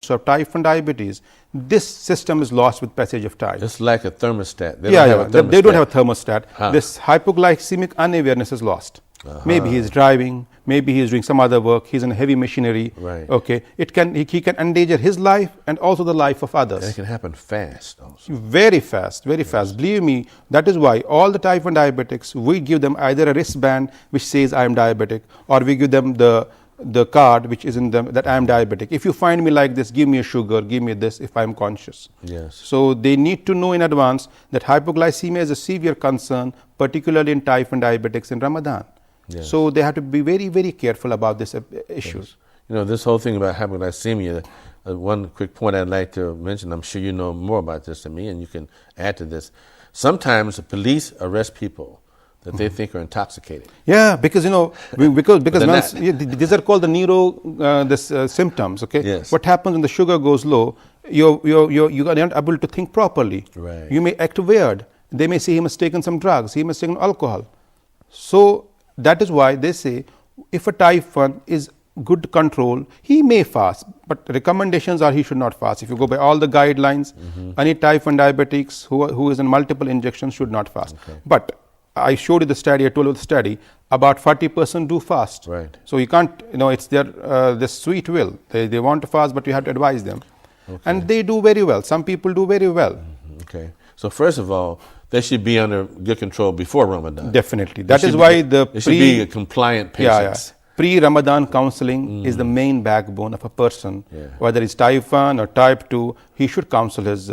patients who have type 1 diabetes, this system is lost with passage of time. It's like a thermostat. They don't have a thermostat. This hypoglycemic unawareness is lost. Maybe he's driving, maybe he's doing some other work, he's in heavy machinery. Right. Okay, he can endanger his life and also the life of others. And it can happen fast also. Very fast, very fast. Believe me, that is why all the type 1 diabetics, we give them either a wristband which says I am diabetic, or we give them the card which is in them that I am diabetic. If you find me like this, give me a sugar, give me this if I am conscious. Yes. So they need to know in advance that hypoglycemia is a severe concern, particularly in type 1 diabetics in Ramadan. Yes. So they have to be very, very careful about this issue. Yes. You know, this whole thing about hypoglycemia, one quick point I'd like to mention, I'm sure you know more about this than me, and you can add to this. Sometimes the police arrest people that they think are intoxicated. Yeah, because because these are called the symptoms. Okay. Yes. What happens when the sugar goes low? You are not able to think properly. Right. You may act weird. They may say he must have taken some drugs. He must have taken alcohol. So that is why they say if a type 1 is good control, he may fast, but recommendations are he should not fast. If you go by all the guidelines, any type 1 diabetics who is in multiple injections should not fast. Okay. But I showed you the study, I told you the study, about 40% do fast. Right. So you can't, it's their sweet will. They want to fast, but you have to advise them. Okay. And they do very well. Some people do very well. Okay. So first of all, they should be under good control before Ramadan. Definitely. That is why they should be compliant patients. Pre-Ramadan counseling is the main backbone of a person. Yeah. Whether it's type 1 or type 2, he should counsel his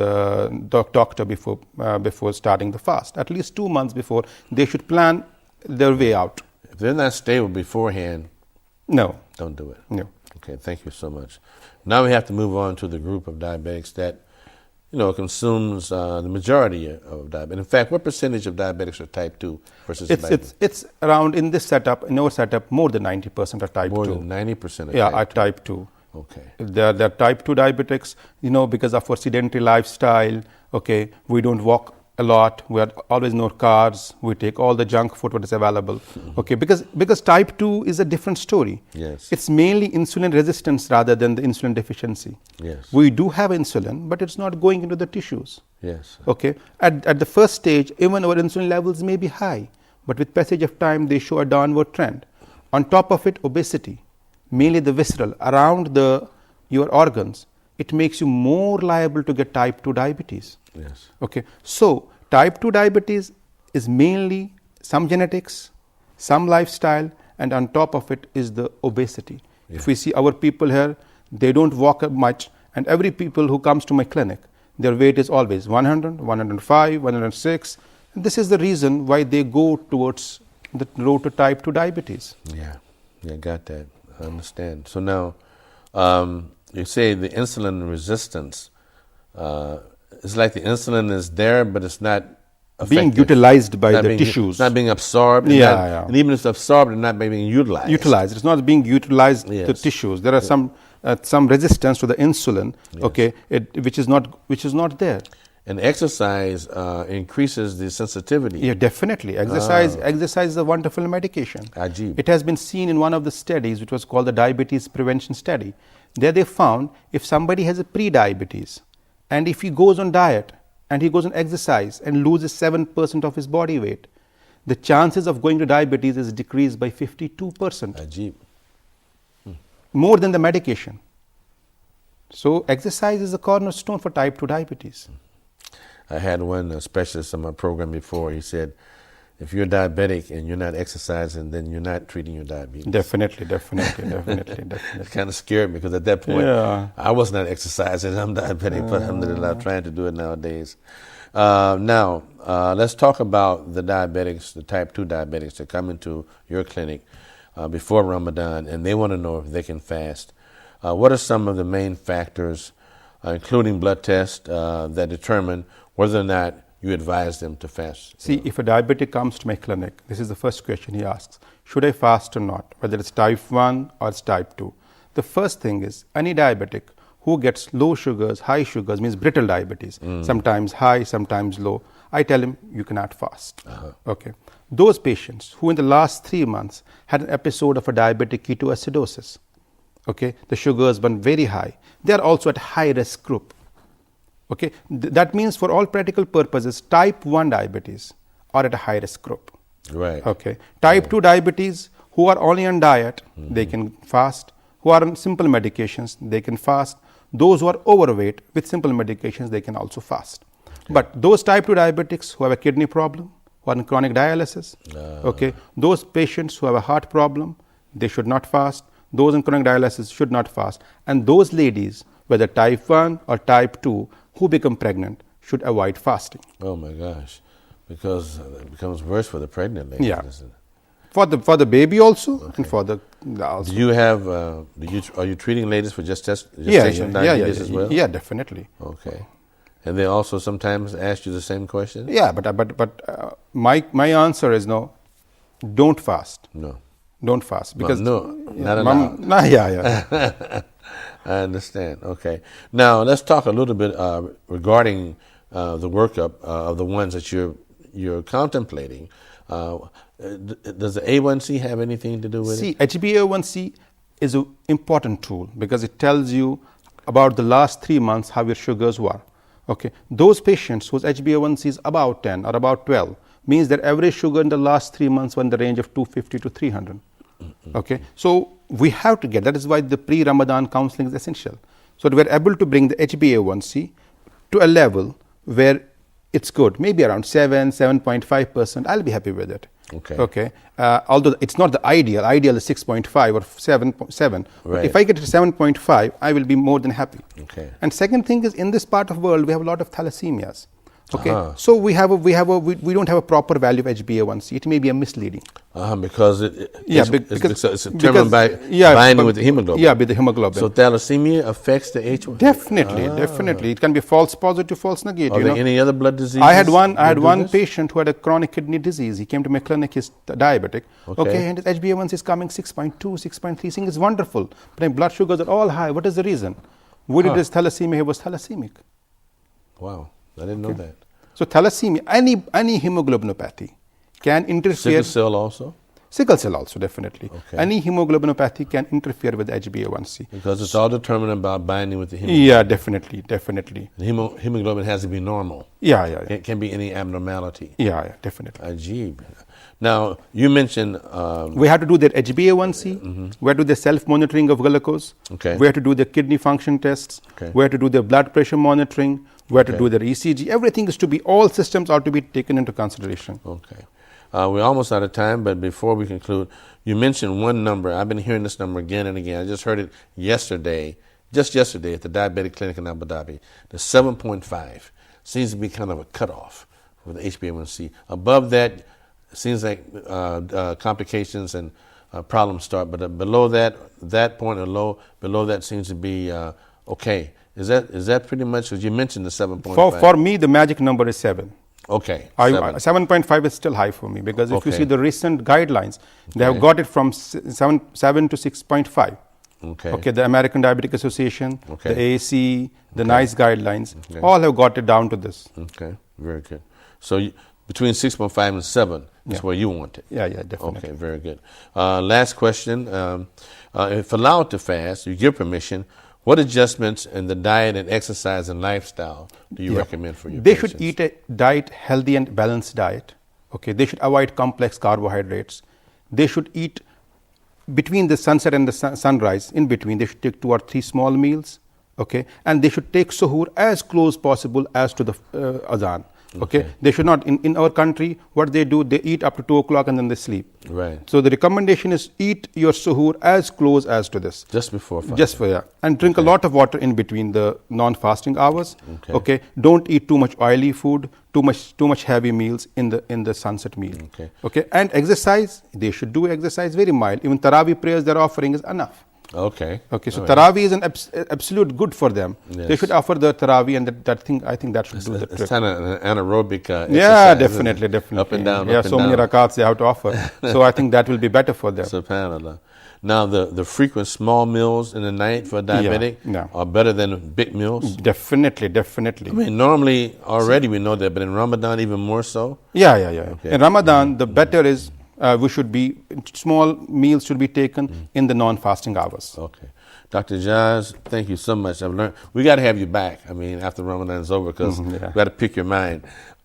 doctor before starting the fast. At least 2 months before, they should plan their way out. If they're not stable beforehand, no, don't do it. No. Okay, thank you so much. Now we have to move on to the group of diabetics that consumes the majority of diabetes. In fact, what percentage of diabetics are type 2 versus type 1? It's around in our setup, more than 90% are type 2. More than 90% are type 2. Okay. They're type 2 diabetics, because of our sedentary lifestyle. Okay, we don't walk a lot. We are always in our cars. We take all the junk food what is available. Okay, because type 2 is a different story. Yes. It's mainly insulin resistance rather than the insulin deficiency. Yes. We do have insulin, but it's not going into the tissues. Yes. Okay. At the first stage, even our insulin levels may be high, but with passage of time, they show a downward trend. On top of it, obesity, mainly the visceral, around your organs, it makes you more liable to get type 2 diabetes. Yes. Okay. So type 2 diabetes is mainly some genetics, some lifestyle, and on top of it is the obesity. Yeah. If we see our people here, they don't walk much, and every people who comes to my clinic, their weight is always 100, 105, 106. And this is the reason why they go towards the road to type 2 diabetes. Yeah, got that. I understand. So now, you say the insulin resistance, it's like the insulin is there, but it's not being utilized by the tissues. It's not being absorbed. And even if it's absorbed, it's not being utilized. It's not being utilized the tissues. There are some resistance to the insulin, okay, which is not there. And exercise increases the sensitivity. Yeah, definitely. Exercise is a wonderful medication. Ajib. It has been seen in one of the studies, which was called the diabetes prevention study. There they found if somebody has a pre-diabetes, and if he goes on diet and he goes on exercise and loses 7% of his body weight, the chances of going to diabetes is decreased by 52%. Ajib. More than the medication. So exercise is a cornerstone for type 2 diabetes. I had one specialist on my program before. He said, if you're diabetic and you're not exercising, then you're not treating your diabetes. Definitely. It kind of scared me because at that point, I was not exercising. I'm diabetic, but alhamdulillah, I'm trying to do it nowadays. Now, let's talk about the diabetics, the type 2 diabetics that come into your clinic before Ramadan, and they want to know if they can fast. What are some of the main factors, including blood tests, that determine whether or not you advise them to fast? See, if a diabetic comes to my clinic, this is the first question he asks, should I fast or not, whether it's type 1 or it's type 2. The first thing is, any diabetic who gets low sugars, high sugars, means brittle diabetes, sometimes high, sometimes low, I tell him you cannot fast. Okay. Those patients who in the last 3 months had an episode of a diabetic ketoacidosis, okay, the sugars burn very high, they are also at high risk group. Okay, that means for all practical purposes, type 1 diabetes are at a high risk group. Right. Okay, type 2 diabetes who are only on diet, they can fast. Who are on simple medications, they can fast. Those who are overweight with simple medications, they can also fast. But those type 2 diabetics who have a kidney problem, who are on chronic dialysis, okay, those patients who have a heart problem, they should not fast. Those in chronic dialysis should not fast. And those ladies, whether type 1 or type 2, who become pregnant, should avoid fasting. Oh my gosh, because it becomes worse for the pregnant lady. Yeah. For the baby also, Okay. and for the also. Do you have? Are you treating ladies for gestation diabetes as well? Yeah, definitely. Okay. And they also sometimes ask you the same question. Yeah, but my answer is no. Don't fast. No. Don't fast because not allowed. Yeah. I understand. Okay. Now let's talk a little bit regarding the workup of the ones that you're contemplating. Does the A1C have anything to do with it? HbA1c is an important tool because it tells you about the last 3 months how your sugars were. Okay, those patients whose HbA1c is about 10 or about 12 means their average sugar in the last 3 months were in the range of 250 to 300. Okay, so we have to get, that is why the pre-Ramadan counseling is essential. So that we are able to bring the HbA1c to a level where it's good, maybe around 7.5%, I'll be happy with it. Okay. Although it's not the ideal is 6.5 or 7. Right. If I get to 7.5, I will be more than happy. Okay. And second thing is, in this part of the world, we have a lot of thalassemias. Okay, Uh-huh. so we don't have a proper value of HbA1c. It may be a misleading. Because it's determined by yeah, binding with the hemoglobin. Yeah, with the hemoglobin. So thalassemia affects the H1. Definitely. It can be false positive, false negative. Are there any other blood diseases? I had one patient who had a chronic kidney disease. He came to my clinic. He's diabetic. Okay, and his HbA1c is coming 6.2, 6.3. Saying it's wonderful, but my blood sugars are all high. What is the reason? We did his thalassemia. He was thalassemic. Wow, I didn't know that. So thalassemia, any hemoglobinopathy can interfere. Sickle cell also? Sickle cell also, definitely. Okay. Any hemoglobinopathy can interfere with HbA1c. Because it's all determined about binding with the hemoglobin. Yeah, definitely. The hemoglobin has to be normal. Yeah. It can be any abnormality. Yeah, definitely. Ajib. Now, you mentioned... we have to do their HbA1c. We have to do the self-monitoring of glucose. Okay. We have to do the kidney function tests. Okay. We have to do the blood pressure monitoring. We have to do their ECG. Everything is to be, all systems are to be taken into consideration. Okay. We're almost out of time, but before we conclude, you mentioned one number. I've been hearing this number again and again. I just heard it just yesterday at the Diabetic Clinic in Abu Dhabi. The 7.5 seems to be kind of a cutoff for the HbA1c. Above that, it seems like complications and problems start, but below that point or below that seems to be okay. Is that pretty much, as you mentioned, the 7.5? For me, the magic number is 7. Okay. 7.5 is still high for me because if you see the recent guidelines, they have got it from 7 to 6.5. Okay. The American Diabetic Association, the AAC, the NICE guidelines, all have got it down to this. Okay, very good. So between 6.5 and 7 is where you want it. Yeah, definitely. Okay, very good. Last question. If allowed to fast, you give permission, what adjustments in the diet and exercise and lifestyle do you recommend for your patients? patients? Should eat a healthy and balanced diet. Okay, they should avoid complex carbohydrates. They should eat between the sunset and the sunrise. In between, they should take 2 or 3 small meals. Okay, and they should take suhoor as close possible as to the azan. Okay, they should not. In our country, what they do, they eat up to 2 o'clock and then they sleep. Right. So the recommendation is eat your suhoor as close as to this. Just before fasting. And drink a lot of water in between the non-fasting hours. Okay. Don't eat too much oily food, too much heavy meals in the sunset meal. Okay. And exercise, they should do exercise very mild. Even Taraweeh prayers they're offering is enough. Okay. So Taraweeh is an absolute good for them. Yes. They should offer the Taraweeh, and that thing, I think that should do the trick. It's kind of an anaerobic exercise. Yeah, definitely. Up and down. Yeah, so many rakats they have to offer. So I think that will be better for them. SubhanAllah. Now, the frequent small meals in the night for a diabetic are better than big meals? Definitely. I mean, normally already we know that, but in Ramadan even more so? Yeah. Okay. In Ramadan, the better is small meals should be taken in the non-fasting hours. Okay. Dr. Ijaz, thank you so much. I've learned. We got to have you back. I mean, after Ramadan is over, because we got to pick your mind.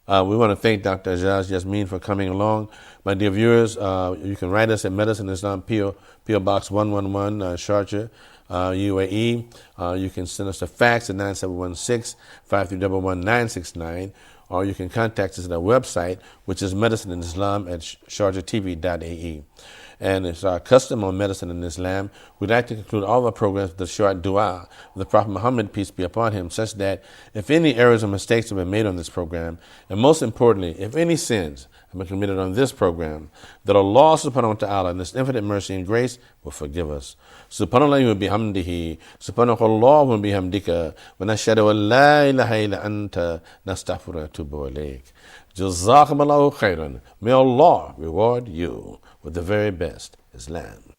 We want to thank Dr. Ijaz Yasmeen for coming along. My dear viewers, you can write us at Medicine Islam, P.O. Box 111, Sharjah, UAE. You can send us a fax at 9716-5311969, or you can contact us at our website, which is Medicine in Islam at sharjatv.ae. And it's our custom on Medicine in Islam. We'd like to conclude all our programs with a short dua of the Prophet Muhammad, peace be upon him, such that if any errors or mistakes have been made on this program, and most importantly, if any sins have been committed on this program, that Allah subhanahu wa ta'ala in His infinite mercy and grace will forgive us. Subhanallah wa bihamdihi, subhanallah wa bihamdika, wa nashhadu an la ilaha illa anta, nastaghfiruka wa atubu ilayk. Jazakumullahu khairan. May Allah reward you with the very best Islam.